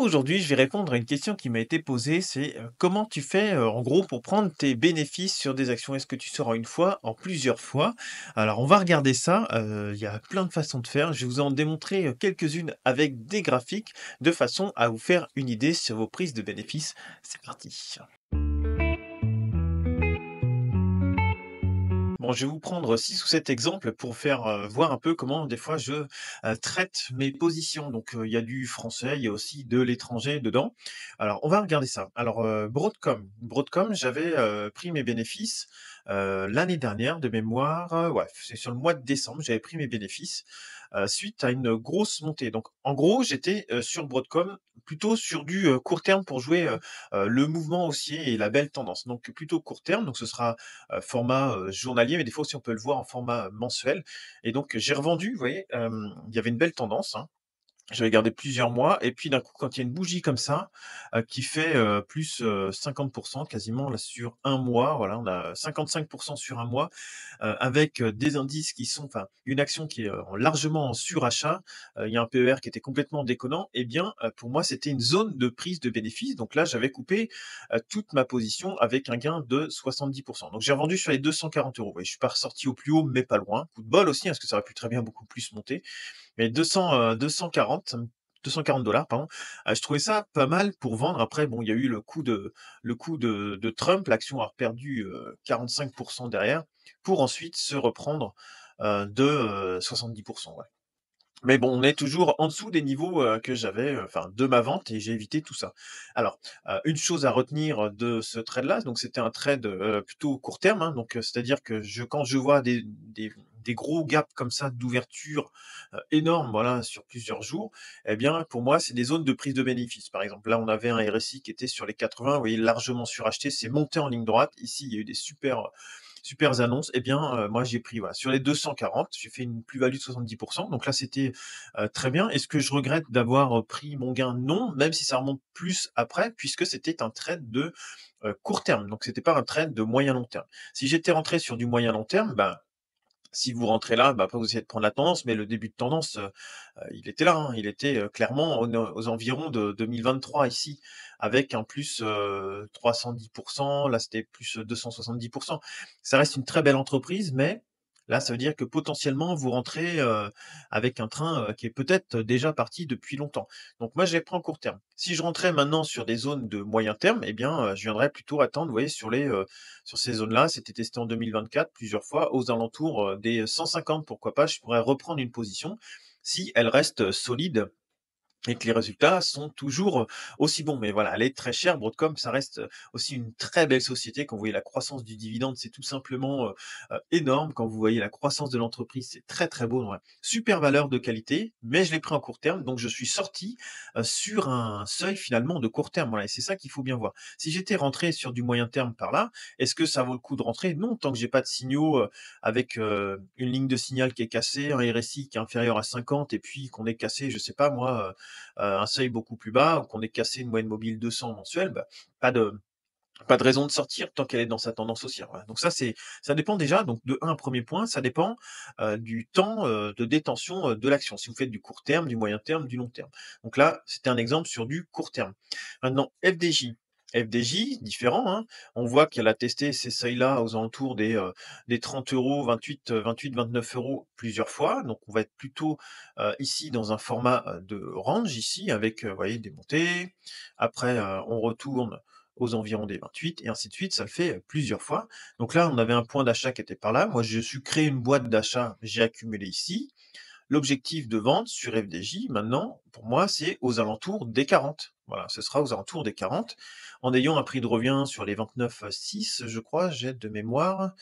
Aujourd'hui, je vais répondre à une question qui m'a été posée, c'est comment tu fais en gros pour prendre tes bénéfices sur des actions? Est-ce que tu sors en une fois, en plusieurs fois? Alors, on va regarder ça. Il y a plein de façons de faire. Je vais vous en démontrer quelques-unes avec des graphiques de façon à vous faire une idée sur vos prises de bénéfices. C'est parti. Bon, je vais vous prendre 6 ou 7 exemples pour faire, voir un peu comment des fois je, traite mes positions. Donc, il y a du français, il y a aussi de l'étranger dedans. Alors, on va regarder ça. Alors, Broadcom, j'avais, pris mes bénéfices, l'année dernière de mémoire, ouais, c'est sur le mois de décembre, j'avais pris mes bénéfices, suite à une grosse montée. Donc en gros, j'étais, sur Broadcom, plutôt sur du, court terme pour jouer, le mouvement haussier et la belle tendance. Donc plutôt court terme, donc ce sera format, journalier, mais des fois aussi on peut le voir en format mensuel et donc j'ai revendu, vous voyez, il y avait une belle tendance, hein. J'avais gardé plusieurs mois et puis d'un coup, quand il y a une bougie comme ça, qui fait, plus, 50 quasiment là sur un mois, voilà, on a 55 sur un mois, avec, des indices qui sont enfin, une action qui est, largement en surachat, il y a un PER qui était complètement déconnant et bien, pour moi, c'était une zone de prise de bénéfice. Donc là, j'avais coupé, toute ma position avec un gain de 70. Donc j'ai revendu sur les 240 €. Et je suis pas ressorti au plus haut, mais pas loin. Coup de bol aussi, hein, parce que ça aurait pu très bien beaucoup plus monter. Mais 240 pardon, je trouvais ça pas mal pour vendre. Après bon, il y a eu le coup de Trump, l'action a reperdu, 45 derrière, pour ensuite se reprendre, de, 70 ouais. Mais bon, on est toujours en dessous des niveaux, que j'avais, enfin de ma vente et j'ai évité tout ça. Alors, une chose à retenir, de ce trade-là, donc c'était un trade, plutôt court terme, hein, donc c'est-à-dire que quand je vois des gros gaps comme ça d'ouverture, énormes, voilà, sur plusieurs jours, eh bien, pour moi, c'est des zones de prise de bénéfice. Par exemple, là, on avait un RSI qui était sur les 80, vous voyez, largement suracheté, c'est monté en ligne droite. Ici, il y a eu des super annonces. Eh bien, moi, j'ai pris, voilà, sur les 240, j'ai fait une plus-value de 70. Donc là, c'était, très bien. Est-ce que je regrette d'avoir, pris mon gain? Non, même si ça remonte plus après, puisque c'était un trade de, court terme. Donc c'était pas un trade de moyen long terme. Si j'étais rentré sur du moyen long terme, ben, si vous rentrez là, bah, après vous essayez de prendre la tendance, mais le début de tendance, il était là, hein. Il était, clairement aux environs de 2023 ici, avec un plus, 310. Là, c'était plus, 270. Ça reste une très belle entreprise, mais là, ça veut dire que potentiellement vous rentrez, avec un train, qui est peut-être déjà parti depuis longtemps. Donc moi, je les prends en court terme. Si je rentrais maintenant sur des zones de moyen terme, eh bien, je viendrais plutôt attendre, vous voyez, sur ces zones-là. C'était testé en 2024 plusieurs fois, aux alentours, des 150, pourquoi pas, je pourrais reprendre une position si elle reste solide et que les résultats sont toujours aussi bons. Mais voilà, elle est très chère, Broadcom, ça reste, aussi une très belle société. Quand vous voyez la croissance du dividende, c'est tout simplement, énorme. Quand vous voyez la croissance de l'entreprise, c'est très, très beau, ouais. Super valeur de qualité, mais je l'ai pris en court terme, donc je suis sorti, sur un seuil finalement de court terme, voilà, et c'est ça qu'il faut bien voir. Si j'étais rentré sur du moyen terme par là, est-ce que ça vaut le coup de rentrer? Non, tant que j'ai pas de signaux, avec, une ligne de signal qui est cassée, un RSI qui est inférieur à 50 et puis qu'on ait cassé, je sais pas moi, un seuil beaucoup plus bas ou qu'on ait cassé une moyenne mobile 200 mensuelle, bah, pas de pas de raison de sortir tant qu'elle est dans sa tendance haussière, voilà. Donc ça dépend déjà, donc de un premier point, ça dépend, du temps, de détention, de l'action. Si vous faites du court terme, du moyen terme, du long terme. Donc là, c'était un exemple sur du court terme. Maintenant FDJ. FDJ, différent, hein. On voit qu'elle a testé ces seuils-là aux alentours des 30 €, 28-29 € plusieurs fois. Donc on va être plutôt, ici dans un format, de range ici avec, vous voyez des montées. Après, on retourne aux environs des 28 et ainsi de suite, ça le fait, plusieurs fois. Donc là, on avait un point d'achat qui était par là. Moi, je suis créé une boîte d'achat, j'ai accumulé ici. L'objectif de vente sur FDJ maintenant, pour moi, c'est aux alentours des 40. Voilà, ce sera aux alentours des 40, en ayant un prix de revient sur les 29,6, je crois, j'ai de mémoire.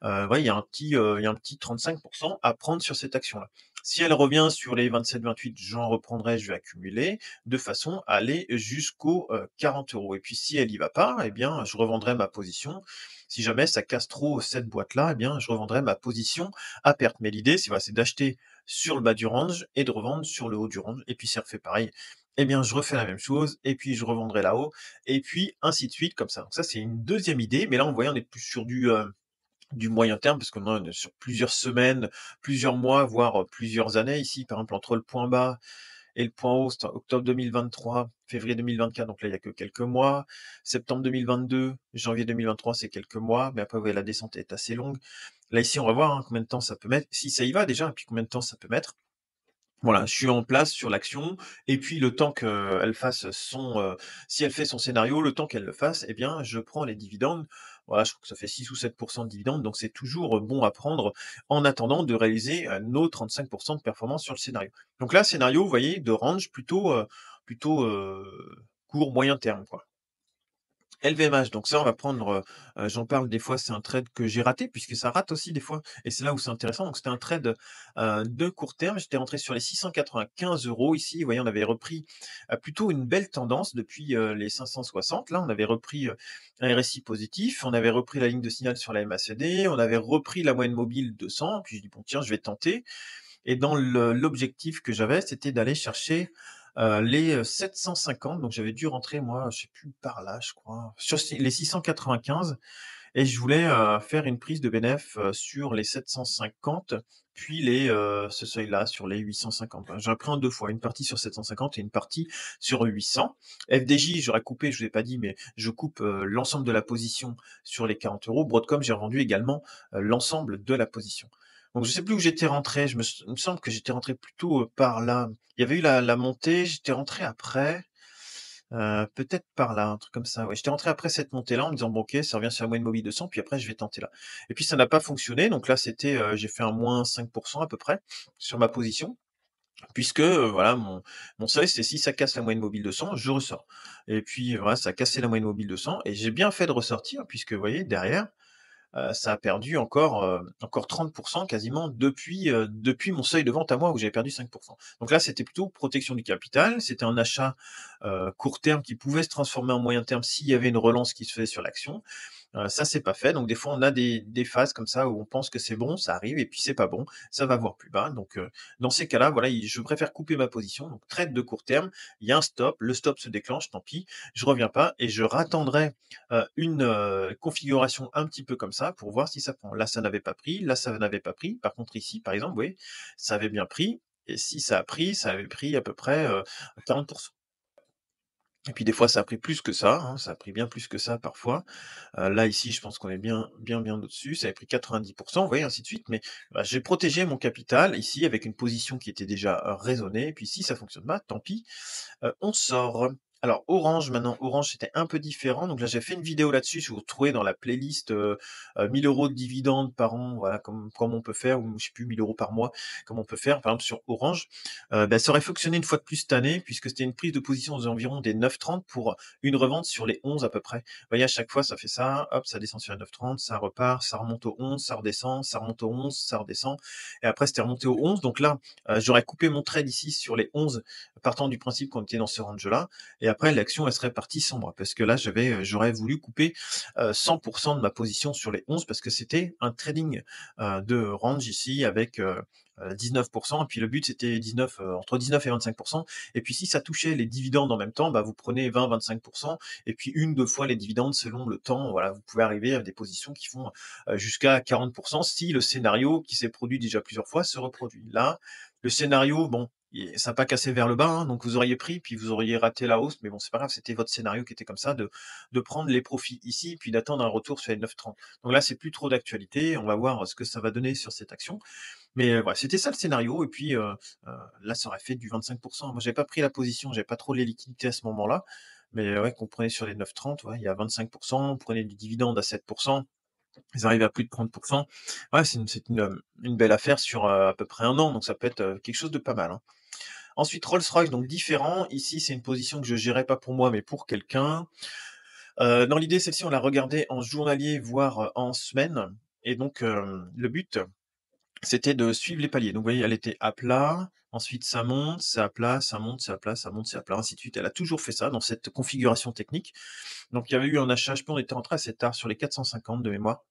Ouais, il y a un petit 35 à prendre sur cette action-là. Si elle revient sur les 27-28, j'en reprendrai, je vais accumuler, de façon à aller jusqu'aux, 40 € et puis si elle y va pas, eh bien, je revendrai ma position. Si jamais ça casse trop cette boîte-là, eh bien, je revendrai ma position à perte. Mais l'idée, c'est voilà, c'est d'acheter sur le bas du range et de revendre sur le haut du range et puis si elle refait pareil, eh bien, je refais la même chose et puis je revendrai là-haut et puis ainsi de suite comme ça. Donc ça, c'est une deuxième idée, mais là, on voit, on est plus sur du moyen terme, parce qu'on est sur plusieurs semaines, plusieurs mois, voire, plusieurs années ici. Par exemple, entre le point bas et le point haut, c'était octobre 2023, février 2024, donc là, il y a que quelques mois. Septembre 2022, janvier 2023, c'est quelques mois, mais après, vous voyez, la descente est assez longue. Là, ici, on va voir, hein, combien de temps ça peut mettre, si ça y va déjà, et puis combien de temps ça peut mettre. Voilà, je suis en place sur l'action et puis le temps qu'elle fasse si elle fait son scénario, le temps qu'elle le fasse, eh bien, je prends les dividendes. Voilà, je trouve que ça fait 6 ou 7 de dividendes, donc c'est toujours, bon à prendre en attendant de réaliser, nos 35 de performance sur le scénario. Donc là, scénario, vous voyez, de range plutôt court, moyen terme, quoi. LVMH, donc ça, on va prendre, j'en parle des fois, c'est un trade que j'ai raté puisque ça rate aussi des fois et c'est là où c'est intéressant. Donc c'était un trade, de court terme. J'étais rentré sur les 695 € ici. Vous voyez, on avait repris, plutôt une belle tendance depuis, les 560. Là, on avait repris, un RSI positif, on avait repris la ligne de signal sur la MACD, on avait repris la moyenne mobile 200. Puis je dis: «Bon tiens, je vais tenter» et dans l'objectif que j'avais, c'était d'aller chercher, les, 750. Donc j'avais dû rentrer moi, je sais plus par là, je crois, sur les 695 et je voulais, faire une prise de bénéf, sur les 750 puis ce seuil-là sur les 850. J'aurais pris en 2 fois, une partie sur 750 et une partie sur 800. FDJ, j'aurais coupé, je vous ai pas dit, mais je coupe, l'ensemble de la position sur les 40 €. Broadcom, j'ai revendu également, l'ensemble de la position. Donc je sais plus où j'étais rentré, il me semble que j'étais rentré plutôt, par là. Il y avait eu la montée, j'étais rentré après. Peut-être par là, un truc comme ça, ouais. J'étais rentré après cette montée-là en me disant: «Bon OK, ça revient sur la moyenne mobile 200, puis après je vais tenter là» et puis ça n'a pas fonctionné, donc là c'était, j'ai fait un moins 5 à peu près sur ma position puisque, voilà mon seuil c'est si ça casse la moyenne mobile 200, je ressors et puis, voilà, ça a cassé la moyenne mobile 200 et j'ai bien fait de ressortir puisque vous voyez derrière, ça a perdu encore 30 quasiment depuis mon seuil de vente à moi où j'avais perdu 5. Donc là, c'était plutôt protection du capital, c'était un achat, court terme qui pouvait se transformer en moyen terme s'il y avait une relance qui se faisait sur l'action. Ça, c'est pas fait, donc des fois, on a des phases comme ça où on pense que c'est bon, ça arrive et puis c'est pas bon, ça va voir plus bas. Donc dans ces cas-là, voilà, je préfère couper ma position, donc trade de court terme, il y a un stop, le stop se déclenche, tant pis, je reviens pas et je rattendrai, une, configuration un petit peu comme ça pour voir si ça prend. Là, ça n'avait pas pris, là, ça n'avait pas pris. Par contre ici, par exemple, vous voyez, ça avait bien pris et si ça a pris, ça avait pris à peu près, 40. Et puis des fois, ça a pris plus que ça, hein, ça a pris bien plus que ça parfois. Là, ici, je pense qu'on est bien au-dessus. Ça avait pris 90, vous voyez, ainsi de suite. Mais bah, j'ai protégé mon capital ici avec une position qui était déjà, raisonnée. Et puis si ça fonctionne pas, tant pis, on sort. Alors Orange maintenant, Orange c'était un peu différent, donc là j'ai fait une vidéo là-dessus, si vous retrouvez dans la playlist, 1 000 € de dividendes par an, voilà comme on peut faire ou je sais plus 1 000 € par mois, comme on peut faire par exemple sur Orange. Bah, ça aurait fonctionné une fois de plus cette année puisque c'était une prise de position aux environs des 9,30 pour une revente sur les 11 à peu près. Vous voyez à chaque fois ça fait ça, hop, ça descend sur les 9,30, ça repart, ça remonte au 11, ça redescend, ça remonte au 11, ça redescend et après c'était remonté au 11. Donc là, j'aurais coupé mon trade ici sur les 11 partant du principe qu'on était dans ce range-là et après l'action elle serait partie sans moi parce que là j'aurais voulu couper, 100 de ma position sur les 11 parce que c'était un trading, de range ici avec, 19 et puis le but c'était 19, entre 19 et 25 et puis si ça touchait les dividendes en même temps, bah, vous prenez 20-25 et puis 1-2 fois les dividendes selon le temps. Voilà, vous pouvez arriver à des positions qui font, jusqu'à 40 si le scénario qui s'est produit déjà plusieurs fois se reproduit. Là, le scénario, bon, ça n'a pas cassé vers le bas, hein, donc vous auriez pris, puis vous auriez raté la hausse, mais bon, c'est pas grave, c'était votre scénario qui était comme ça, de prendre les profits ici, puis d'attendre un retour sur les 9,30. Donc là, c'est plus trop d'actualité, on va voir ce que ça va donner sur cette action. Mais voilà, c'était ça le scénario, et puis là, ça aurait fait du 25. Moi, j'avais pas pris la position, j'avais pas trop les liquidités à ce moment-là, mais ouais, qu'on prenait sur les 9,30, ouais, il y a 25, on prenait du dividende à 7%, ils arrivent à plus de 30. Ouais, une belle affaire sur à peu près un an, donc ça peut être quelque chose de pas mal, hein. Ensuite, Rolls-Royce, donc différent. Ici, c'est une position que je gérais pas pour moi, mais pour quelqu'un. Dans l'idée, celle-ci, on l'a regardée en journalier, voire en semaine. Et donc, le but, c'était de suivre les paliers. Donc, vous voyez, elle était à plat. Ensuite, ça monte, c'est à plat, ça monte, c'est à plat, ça monte, c'est à plat, ainsi de suite. Elle a toujours fait ça dans cette configuration technique. Donc, il y avait eu un achat, je pense, on était rentré assez tard sur les 450 de mémoire.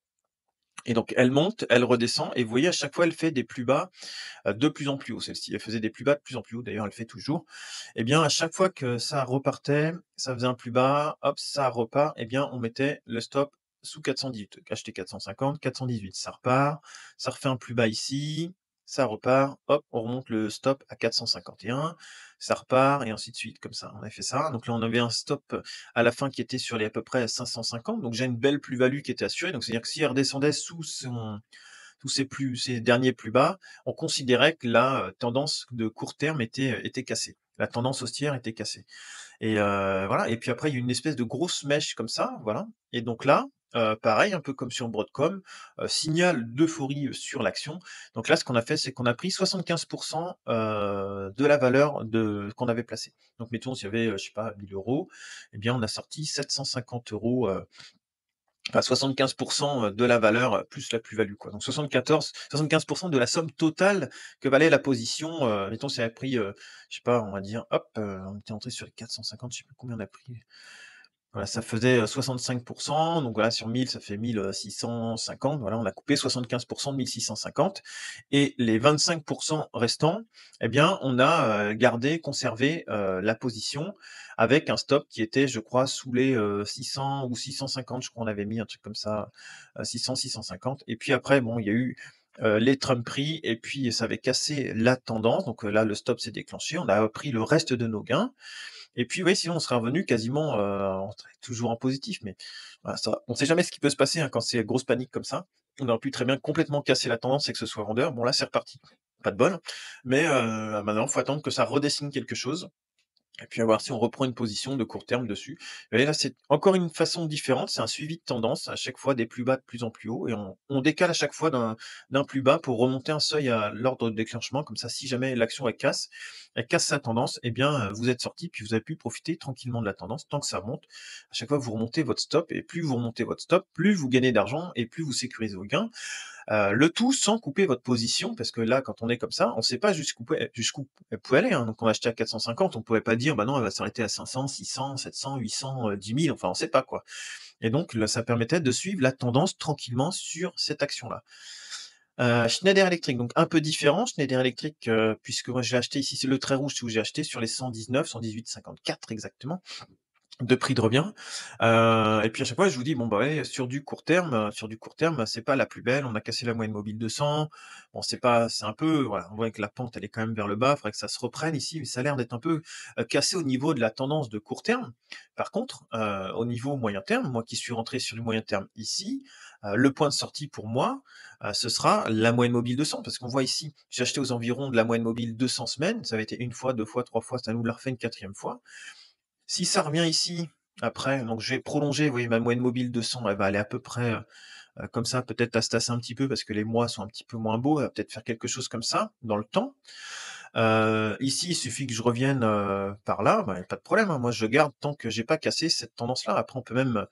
Et donc, elle monte, elle redescend, et vous voyez, à chaque fois, elle fait des plus bas de plus en plus haut, celle-ci. Elle faisait des plus bas de plus en plus haut, d'ailleurs elle le fait toujours. Et bien à chaque fois que ça repartait, ça faisait un plus bas, hop, ça repart, et bien on mettait le stop sous 418. Acheter 450, 418, ça repart, ça refait un plus bas ici, ça repart, hop, on remonte le stop à 451, ça repart et ainsi de suite comme ça. On a fait ça, donc là on avait un stop, à la fin qui était sur les à peu près 550, donc j'ai une belle plus-value qui était assurée, donc c'est-à-dire que si elle redescendait sous ses derniers plus bas, on considérait que la, tendance de court terme était cassée. La tendance haussière était cassée. Et voilà, et puis après il y a une espèce de grosse mèche comme ça, voilà, et donc là, pareil, un peu comme sur Broadcom, signal d'euphorie sur l'action. Donc là, ce qu'on a fait, c'est qu'on a pris 75 de la valeur qu'on avait placée. Donc mettons s'il y avait, je sais pas 1 000 €, eh bien on a sorti 750 €, enfin 75 de la valeur, plus la plus-value quoi. Donc 75 de la somme totale que valait la position, mettons si elle a pris, je sais pas, on va dire hop, on était entré sur les 450, je sais plus combien on a pris. Voilà, ça faisait, 65, donc voilà, sur 1000 ça fait 1 650, voilà, on a coupé 75 de 1 650 et les 25 restants, eh bien, on a, conservé, la position avec un stop qui était, je crois, sous les, 600 ou 650, je crois, on avait mis un truc comme ça, 600-650 et puis après, bon, il y a eu, les Trumperies et puis ça avait cassé la tendance, donc là, le stop s'est déclenché, on a pris le reste de nos gains et puis oui, sinon on serait revenu quasiment, on serait toujours en positif, mais voilà, ça on sait jamais ce qui peut se passer, hein, quand c'est grosse panique comme ça. On aurait pu très bien complètement casser la tendance et que ce soit vendeur. Bon là, c'est reparti. Pas de bol, mais maintenant, faut attendre que ça redessine quelque chose et puis à voir si on reprend une position de court terme dessus. Et là, c'est encore une façon différente, c'est un suivi de tendance, à chaque fois des plus bas de plus en plus haut et on décale à chaque fois d'un plus bas pour remonter un seuil à l'ordre de déclenchement. Comme ça, si jamais l'action elle casse sa tendance, eh bien, vous êtes sorti, puis vous avez pu profiter tranquillement de la tendance tant que ça monte. À chaque fois, vous remontez votre stop et plus vous remontez votre stop, plus vous gagnez d'argent et plus vous sécurisez vos gains. Le tout sans couper votre position, parce que là, quand on est comme ça, on sait pas jusqu'où elle pouvait aller, hein. Donc on a acheté à 450, on pouvait pas dire: «Bah non, elle va s'arrêter à 500, 600, 700, 800, 10 000», enfin on sait pas quoi. Et donc là, ça permettait de suivre la tendance tranquillement sur cette action-là. Schneider Electric, donc un peu différent. Schneider Electric, puisque moi j'ai acheté ici, c'est le trait rouge, c'est où j'ai acheté sur les 119-118,54 exactement de prix de revient. Et puis à chaque fois, je vous dis: «Bon, bah, ouais, sur du court terme, c'est pas la plus belle. On a cassé la moyenne mobile 200. Bon, c'est un peu voilà, on voit que la pente, elle est quand même vers le bas. Il faudrait que ça se reprenne ici, mais ça a l'air d'être un peu, cassé au niveau de la tendance de court terme. Par contre, au niveau moyen terme, moi qui suis rentré sur du moyen terme ici, le point de sortie pour moi, ce sera la moyenne mobile 200 parce qu'on voit ici, j'ai acheté aux environs de la moyenne mobile 200 semaines. Ça avait été une fois, 2 fois, 3 fois, ça nous l'a refait une quatrième fois. Si ça revient ici, après, donc je vais prolonger, vous voyez ma moyenne mobile 200, elle va aller à peu près, comme ça, peut-être à se tasser un petit peu parce que les mois sont un petit peu moins beaux, elle va peut-être faire quelque chose comme ça, dans le temps. Ici, il suffit que je revienne, par là, bah, y a pas de problème, hein. Moi, je garde tant que j'ai pas cassé cette tendance-là. Après, on peut même,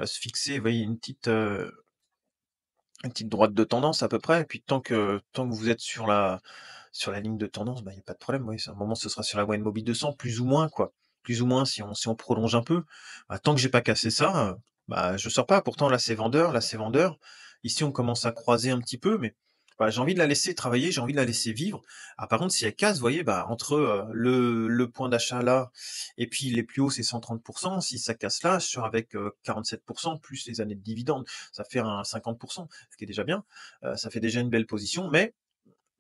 se fixer, vous voyez, une petite droite de tendance à peu près et puis tant que vous êtes sur la ligne de tendance, bah, il y a pas de problème, oui, c'est un moment, ce sera sur la moyenne mobile 200, plus ou moins, quoi. Plus ou moins si on prolonge un peu. Bah, tant que j'ai pas cassé ça, bah, je sors pas. Pourtant là, c'est vendeur, là, c'est vendeur. Ici, on commence à croiser un petit peu, mais bah, j'ai envie de la laisser travailler, j'ai envie de la laisser vivre. Ah, par contre, si elle casse, vous voyez, bah, entre, le point d'achat là et puis les plus hauts, c'est 130. Si ça casse là, je sors avec, 47 plus les années de dividendes. Ça fait un 50, ce qui est déjà bien. Ça fait déjà une belle position, mais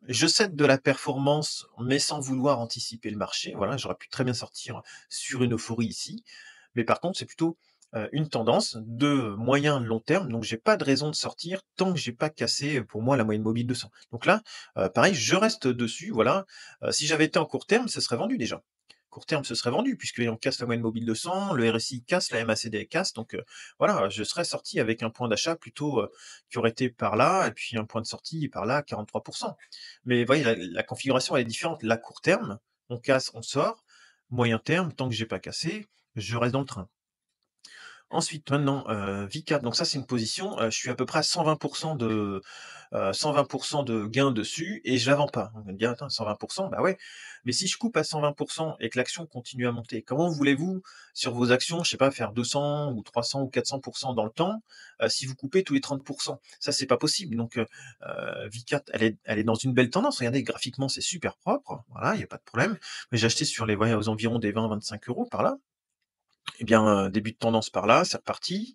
je cède de la performance, mais sans vouloir anticiper le marché. Voilà, j'aurais pu très bien sortir sur une euphorie ici. Mais par contre, c'est plutôt, une tendance de moyen long terme, donc j'ai pas de raison de sortir tant que j'ai pas cassé, pour moi, la moyenne mobile 200. Donc là, pareil, je reste dessus, voilà. Si j'avais été en court terme, ce serait vendu déjà. Court terme, ce serait vendu puisqu'on casse la moyenne mobile 200, le RSI casse, la MACD casse, donc voilà, je serais sorti avec un point d'achat plutôt, qui aurait été par là et puis un point de sortie par là, 43. Mais vous voyez, la configuration, elle est différente. Là, court terme, on casse, on sort. Moyen terme, tant que j'ai pas cassé, je reste dans le train. Ensuite, maintenant, Vicat, donc ça, c'est une position, je suis à peu près à 120 120 de gain dessus et je la vends pas. On va me dire: «Attends, 120 bah ouais, mais si je coupe à 120 et que l'action continue à monter, comment voulez-vous, sur vos actions, je sais pas, faire 200 ou 300 ou 400 dans le temps, si vous coupez tous les 30? Ça, c'est pas possible. Donc Vicat, elle est dans une belle tendance. Regardez, graphiquement, c'est super propre, voilà, il y a pas de problème. Mais j'ai acheté sur les ouais, aux environs des 20-25 € par là. Eh bien, début de tendance par là, c'est reparti.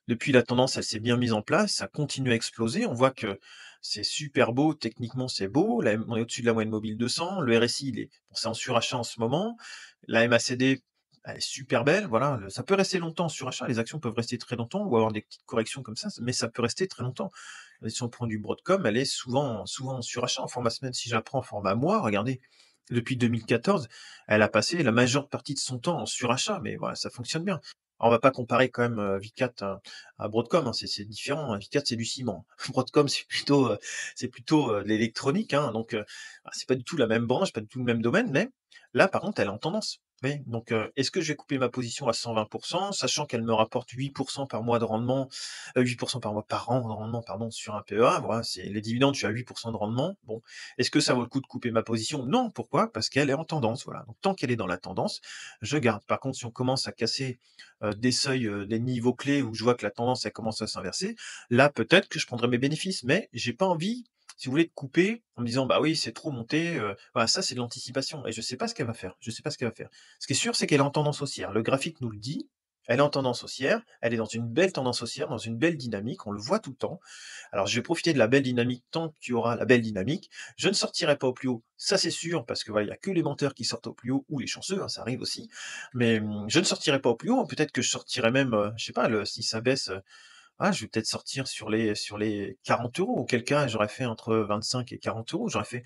Depuis, la tendance, elle s'est bien mise en place, ça continue à exploser. On voit que c'est super beau, techniquement c'est beau, on est au-dessus de la moyenne mobile 200, le RSI il est bon, c'est en surachat en ce moment, la MACD elle est super belle, voilà, ça peut rester longtemps en surachat, les actions peuvent rester très longtemps ou avoir des petites corrections comme ça, mais ça peut rester très longtemps. Si on prend du Broadcom, elle est souvent en surachat en format semaine. Si je la prends en format mois, regardez, depuis 2014, elle a passé la majeure partie de son temps en surachat, mais voilà, ça fonctionne bien. Alors, on va pas comparer quand même, Vicat à Broadcom, hein, c'est différent, hein. Vicat, c'est du ciment. Broadcom, c'est plutôt de l'électronique, hein, donc c'est pas du tout la même branche, pas du tout le même domaine, mais là, par contre, elle est en tendance. Oui, donc est-ce que je vais couper ma position à 120 sachant qu'elle me rapporte 8 par mois de rendement, 8 par an de rendement, pardon, sur un PEA, voilà, c'est les dividendes, je suis à 8 de rendement. Bon, est-ce que ça vaut le coup de couper ma position? Non, pourquoi? Parce qu'elle est en tendance, voilà. Donc tant qu'elle est dans la tendance, je garde. Par contre, si on commence à casser, des seuils, des niveaux clés où je vois que la tendance, elle commence à s'inverser, là, peut-être que je prendrai mes bénéfices, mais j'ai pas envie, si vous voulez, de couper en me disant: «Bah oui, c'est trop monté», voilà, ça, c'est de l'anticipation et je sais pas ce qu'elle va faire. Je sais pas ce qu'elle va faire. Ce qui est sûr, c'est qu'elle est en tendance haussière. Le graphique nous le dit, elle est en tendance haussière, elle est dans une belle tendance haussière, dans une belle dynamique, on le voit tout le temps. Alors je vais profiter de la belle dynamique tant qu'il y aura la belle dynamique. Je ne sortirai pas au plus haut, ça c'est sûr, parce que voilà, il y a que les menteurs qui sortent au plus haut, ou les chanceux, hein, ça arrive aussi. Mais je ne sortirai pas au plus haut, peut-être que je sortirai même, je sais pas, si ça baisse, je vais peut-être sortir sur les 40 €, auquel cas j'aurais fait entre 25 et 40 €, j'aurais fait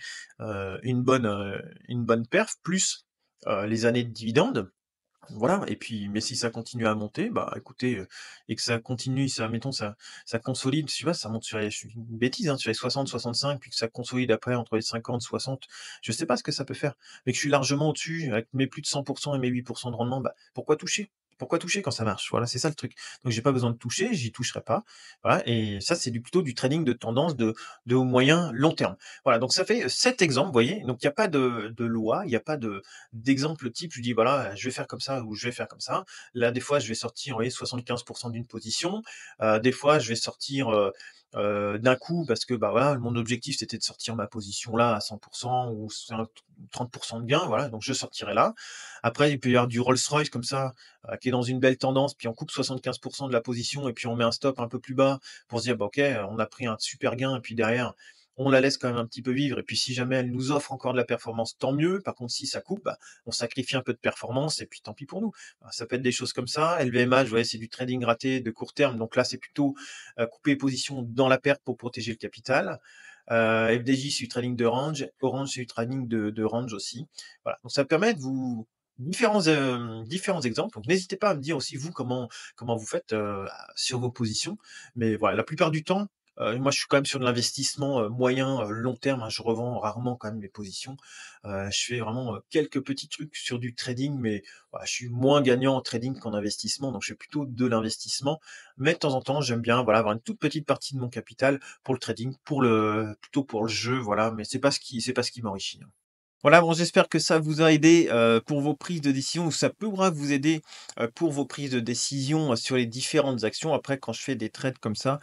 une bonne perf, plus les années de dividendes. Voilà, et puis mais si ça continue à monter, bah, écoutez, et que ça continue, ça mettons ça consolide, tu vois, ça monte sur les je dis une bêtise, hein, sur les 60-65, puis que ça consolide après entre les 50-60, je sais pas ce que ça peut faire. Mais que je suis largement au-dessus avec mes plus de 100 et mes 8 de rendement, bah, pourquoi toucher? Pourquoi toucher quand ça marche? Voilà, c'est ça le truc. Donc j'ai pas besoin de toucher, j'y toucherai pas, voilà, et ça, c'est plutôt du trading de tendance de moyen long terme. Voilà, donc ça fait 7 exemples, vous voyez? Donc il y a pas de loi, il y a pas d'exemple type, je dis voilà, je vais faire comme ça ou je vais faire comme ça. Là, des fois, je vais sortir, vous voyez, 75 d'une position. Des fois, je vais sortir d'un coup parce que bah voilà, mon objectif c'était de sortir ma position là à 100% ou 30% de gain, voilà, donc je sortirai là. Après, il peut y avoir du Rolls-Royce comme ça, qui est dans une belle tendance, puis on coupe 75% de la position et puis on met un stop un peu plus bas pour se dire bah ok, on a pris un super gain et puis derrière on la laisse quand même un petit peu vivre et puis si jamais elle nous offre encore de la performance, tant mieux. Par contre, si ça coupe, bah, on sacrifie un peu de performance et puis tant pis pour nous. Ça peut être des choses comme ça. LVMH, vous voyez, c'est du trading raté de court terme, donc là, c'est plutôt couper position dans la perte pour protéger le capital. FDJ, c'est du trading de range. Orange, c'est du trading de range aussi. Voilà, donc ça permet de vous différents exemples. Donc n'hésitez pas à me dire aussi vous comment vous faites sur vos positions. Mais voilà, la plupart du temps, moi, je suis quand même sur de l'investissement, moyen, long terme, hein. Je revends rarement quand même mes positions. Je fais vraiment, quelques petits trucs sur du trading, mais voilà, je suis moins gagnant en trading qu'en investissement, donc je fais plutôt de l'investissement. Mais de temps en temps, j'aime bien, voilà, avoir une toute petite partie de mon capital pour le trading, plutôt pour le jeu, voilà, mais c'est pas ce qui m'enrichit, hein. Voilà, bon, j'espère que ça vous a aidé, pour vos prises de décision ou ça pourra vous aider, pour vos prises de décision, sur les différentes actions. Après, quand je fais des trades comme ça,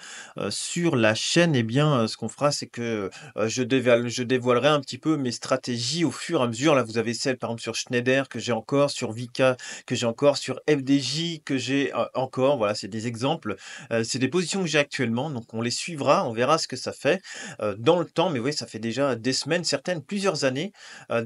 sur la chaîne, eh bien, ce qu'on fera, c'est que, je dévoilerai un petit peu mes stratégies au fur et à mesure. Là, vous avez celles, par exemple, sur Schneider que j'ai encore, sur Vika que j'ai encore, sur FDJ que j'ai, encore. Voilà, c'est des exemples. C'est des positions que j'ai actuellement, donc on les suivra, on verra ce que ça fait, dans le temps. Mais oui, ça fait déjà des semaines, certaines, plusieurs années,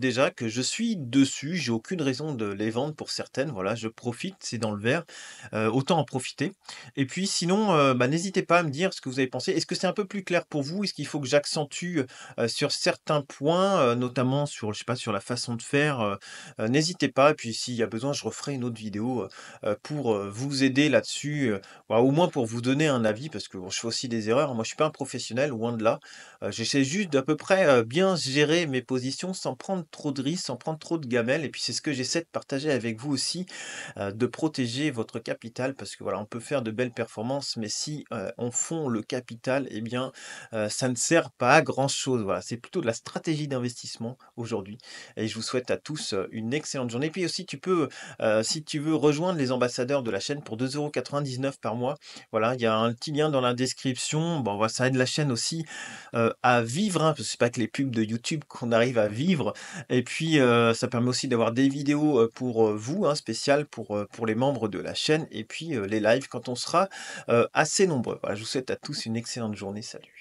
déjà que je suis dessus, j'ai aucune raison de les vendre pour certaines, voilà, je profite, c'est dans le vert, autant en profiter. Et puis sinon, bah, n'hésitez pas à me dire ce que vous avez pensé. Est-ce que c'est un peu plus clair pour vous? Est-ce qu'il faut que j'accentue, sur certains points, notamment sur, je sais pas, sur la façon de faire? N'hésitez pas et puis s'il y a besoin, je referai une autre vidéo, pour, vous aider là-dessus, bah, au moins pour vous donner un avis parce que bon, je fais aussi des erreurs. Moi, je suis pas un professionnel, loin de là. J'essaie juste d'à peu près, bien gérer mes positions sans prendre trop de risques, sans prendre trop de gamelles et puis c'est ce que j'essaie de partager avec vous aussi, de protéger votre capital parce que voilà, on peut faire de belles performances, mais si, on fond le capital et bien, ça ne sert pas à grand chose. Voilà, c'est plutôt de la stratégie d'investissement aujourd'hui et je vous souhaite à tous, une excellente journée. Puis aussi tu peux, si tu veux rejoindre les ambassadeurs de la chaîne pour 2,99 € par mois, voilà, il y a un petit lien dans la description. Bon, voilà, ça aide la chaîne aussi à vivre, hein, parce que c'est pas que les pubs de YouTube qu'on arrive à vivre et puis, ça permet aussi d'avoir des vidéos, pour, vous, hein, spéciales pour les membres de la chaîne et puis, les lives quand on sera, assez nombreux. Voilà, je vous souhaite à tous une excellente journée. Salut.